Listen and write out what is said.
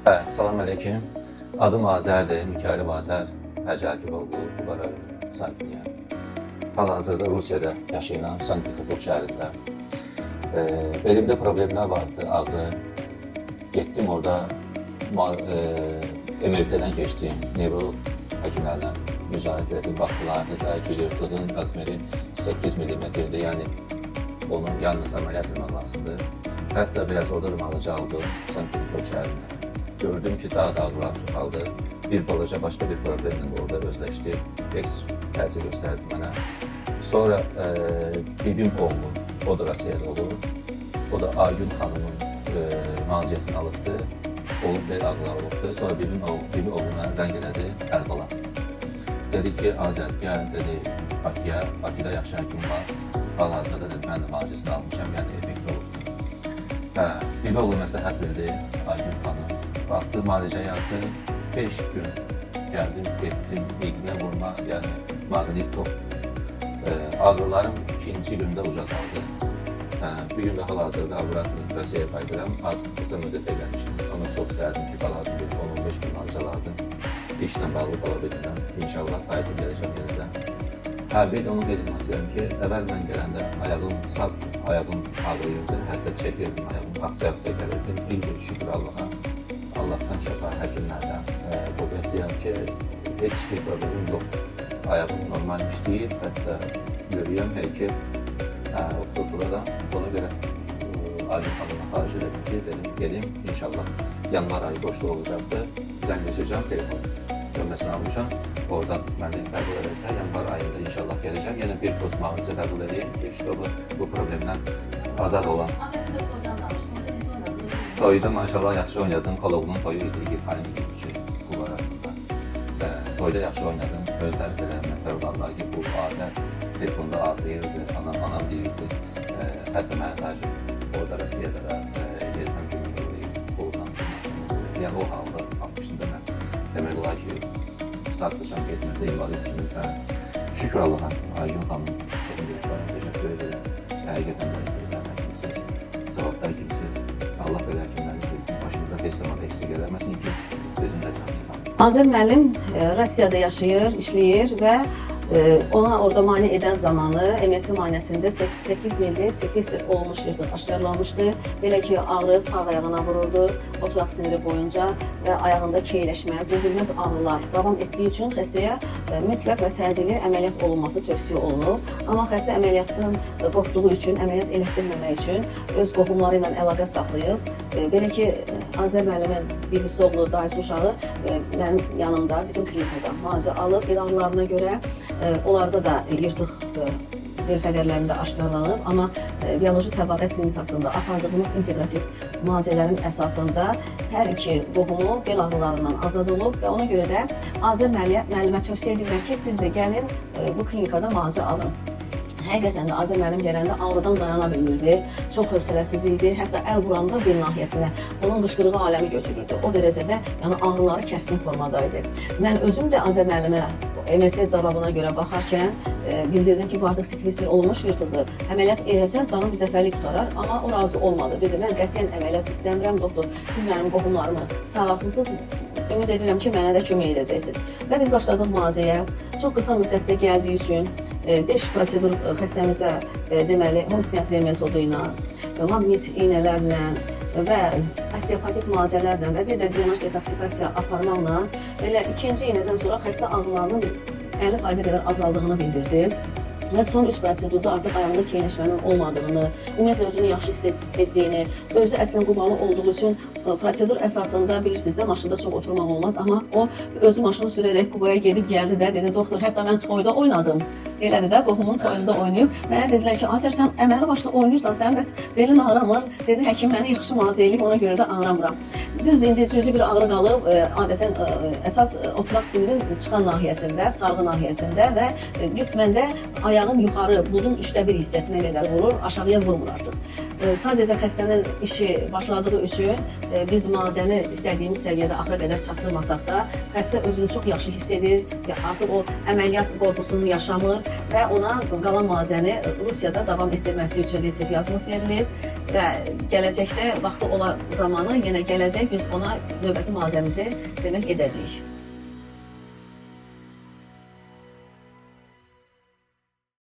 Salam aleyküm. Adım Azərdir, Mikail Azər Həcəkiroğlu, Dubara sakiniyəm. Hal-hazırda Rusiyada yaşayıram, Sankt-Peterburg şəhərində. Belimdə problemlər vardı, ağrı. Getdim orada, MRT-dən keçdim, nevrolog həkimlərlə müzakirə etdim, baxdılar, dedilər ki, yırtığın razmeri 8 mm-dir, yəni onun yalnız əməliyyat etmək lazımdır. Hətta biraz orada da malıcı aldım, Sankt-Peterburg şəhərində. Gördüm ki, daha da ağrılar çoxaldı. Bir balaca başqa bir problemlə orada özləşdi. Heç təsir göstərdi mənə. Sonra bibim oğlu, o da Rusiyada olur. O da Aygün xanımın müalicəsini alıbdı. Olub bir ağrılar olubdu. Sonra bibim oğlu mənə zəng elədi, Əlbala. Dedi ki, Azər, gəl, dedi, Bakıya, Bakıda yaxşı həkim var. Hal-hazırda dedi, mən də müalicəsini almışam, yəni effekti olubdu. Bibi oğlu məsləhət verdi, Aygün xanım. Baktı, müalicə yazdı, 5 gün gəldim, getdim, iğnə vurma, yəni maqnit top. Ağrılarım ikinci gündə ucazaldı. Bir gün də hal-hazırda Avratın Rusiyaya qaydıram, az qısa müddət eləmişim. Ama çox istərdim ki, qalardım, 10-15 gün müalicə İşlə bağlı qala bilirəm, İnşallah qayıdım gələcəm yenədən. Bir də onu qeyd etmək istəyirəm ki, əvvəl mən gələndə sağ ayağım ağrıyırdı, hətta çəkirdim ayağım, axsa-axsa gəlirdim, bir şükür Allaha. Allah'tan şəfa həkimlərdən bu bəxtiyar ki, heç bir problemim yoxdur. Ayağım normal işləyir, hətta görüyorum ki, oturturadan. Ona görə Aygün xanıma xaric edim ki, dedim, gelim, inşallah yanvar ayı boşluq olacaqdır. Zəngləşəcəm, telefon görməsini almışam. Oradan məni qəbul edərsə, yanvar ayında inşallah gələcəm. Yenə bir post müalicə qəbul edeyim ki, işte bu problemdən azad olan. Toyda maşallah yaxşı oynadım, Koloğlu'nun toyu idi, İrfan'ın gibi bu var aslında. Toyda yaxşı oynadım, özləri belə məntər olanlar ki, bu Azər telefonda ağrıyırdı, anam deyirdi. Hətta mənə tacı orada Rusiyada da gezdən günü qoldan yəni o halda almışdım da mən. Demək olar ki, saxlaşam getmədə invalid kimi. Şükür Allah'a, Aygün xanım, çok teşekkür ederim. Həqiqətən də zəhmət kimsiniz, savablar kimsiniz. Allah belə həkimləri bilsin, başımıza heç zaman eksik eləməsin ki, bizim də canımızdan. Azər müəllim Rusiyada yaşayır, işləyir və ona orada müayinə edən zamanı MRT müayinəsində 8 milli sekvester olmuş yırtıq aşkarlanmışdı. Belə ki, ağrı sağ ayağına vururdu, oturaq siniri boyunca və ayağında keyləşmə, dözülməz ağrılar davam etdiyi üçün xəstəyə mütləq və təcili əməliyyat olunması tövsiyə olunur. Amma xəstə əməliyyatdan qorxduğu üçün, əməliyyat elətdirməmək üçün öz qohumları ilə əlaqə saxlayıb. Belə ki, Azər müəllimin birisi oğlu, dayısı uşağı mənim yanımda, bizim klinikada müalicə alıb, bel ağrılarına görə onlarda da yırtıq bel fəqərlərində aşkarlanıb. Amma bioloji təbabət klinikasında apardığımız integrativ müalicələrin əsasında hər iki qohumu bel ağrılarından azad olub və ona görə də Azər müəllimə tövsiyə edirlər ki, siz də gəlin bu klinikada müalicə alın. Həqiqətən də Azər müəllim gələndə ağrıdan dayana bilmirdi, çox hövsələsiz idi, hətta əl vuranda bel nahiyəsinə onun qışqırığı aləmi götürürdü. O dərəcədə yəni ağrıları kəskin formadaydı. Mən özüm də Azər müəllimə MRT cavabına görə baxarkən bildirdim ki, bu artıq sekvester olmuş yırtıqdır. Əməliyyat eləsən canım bir dəfəlik qutarar, amma o razı olmadı. Dedi, mən qətiyyən əməliyyat istəmirəm, doktor, siz mənim qohumlarımı sağaltmışsınız. Ümid edirəm ki, mənə də kömək edəcəksiniz. Və biz başladıq müalicəyə. Çox qısa müddətdə gəldiyi üçün 5 prosedur xəstəmizə deməli, homosiatri metodu ilə, maqnit iynələrlə və osteopatik müalicələrlə və bir də drenaj detoksikasiya aparmaqla elə ikinci iynədən sonra xəstə ağrılarının 50% qədər azaldığını bildirdi. Və son 3 prosedurda artıq ayağında keyləşmənin olmadığını, ümumiyyətlə özünü yaxşı hiss etdiyini, özü əslən qubalı olduğu üçün prosedur əsasında bilirsiniz də maşında çox oturmaq olmaz, amma o özü maşını sürərək Qubaya gedib gəldi də, dedi, doktor, hətta mən toyda oynadım. Elədi də, qohumun toyunda oynayıb. Mənə dedilər ki, Azər, sən əməli başda oynayırsan, sən bəs belin ağrımır. Dedi, həkim məni yaxşı müalicə eləyib, ona görə də ağrımıram. Düz indi cüzi bir ağrı qalıb, adətən əsas oturaq sinirin çıxan nahiyəsində, sarğı nahiyəsində və qismən də ayağın yuxarı, budun 1/3 hissəsinə qədər vurur, aşağıya vurmur artıq. Sadəcə xəstənin işi başladığı üçün biz müalicəni istədiyimiz səviyyədə axıra qədər çatdırmasaq da, xəstə özünü çox yaxşı hiss edir, artıq o əməliyyat qorxusunu yaşamır və ona qalan müalicəni Rusiyada davam etdirməsi üçün resept yazılıb verilib və gələcəkdə vaxtı olan zamanı yenə gələcək, biz ona növbəti müalicəmizi demək edəcəyik.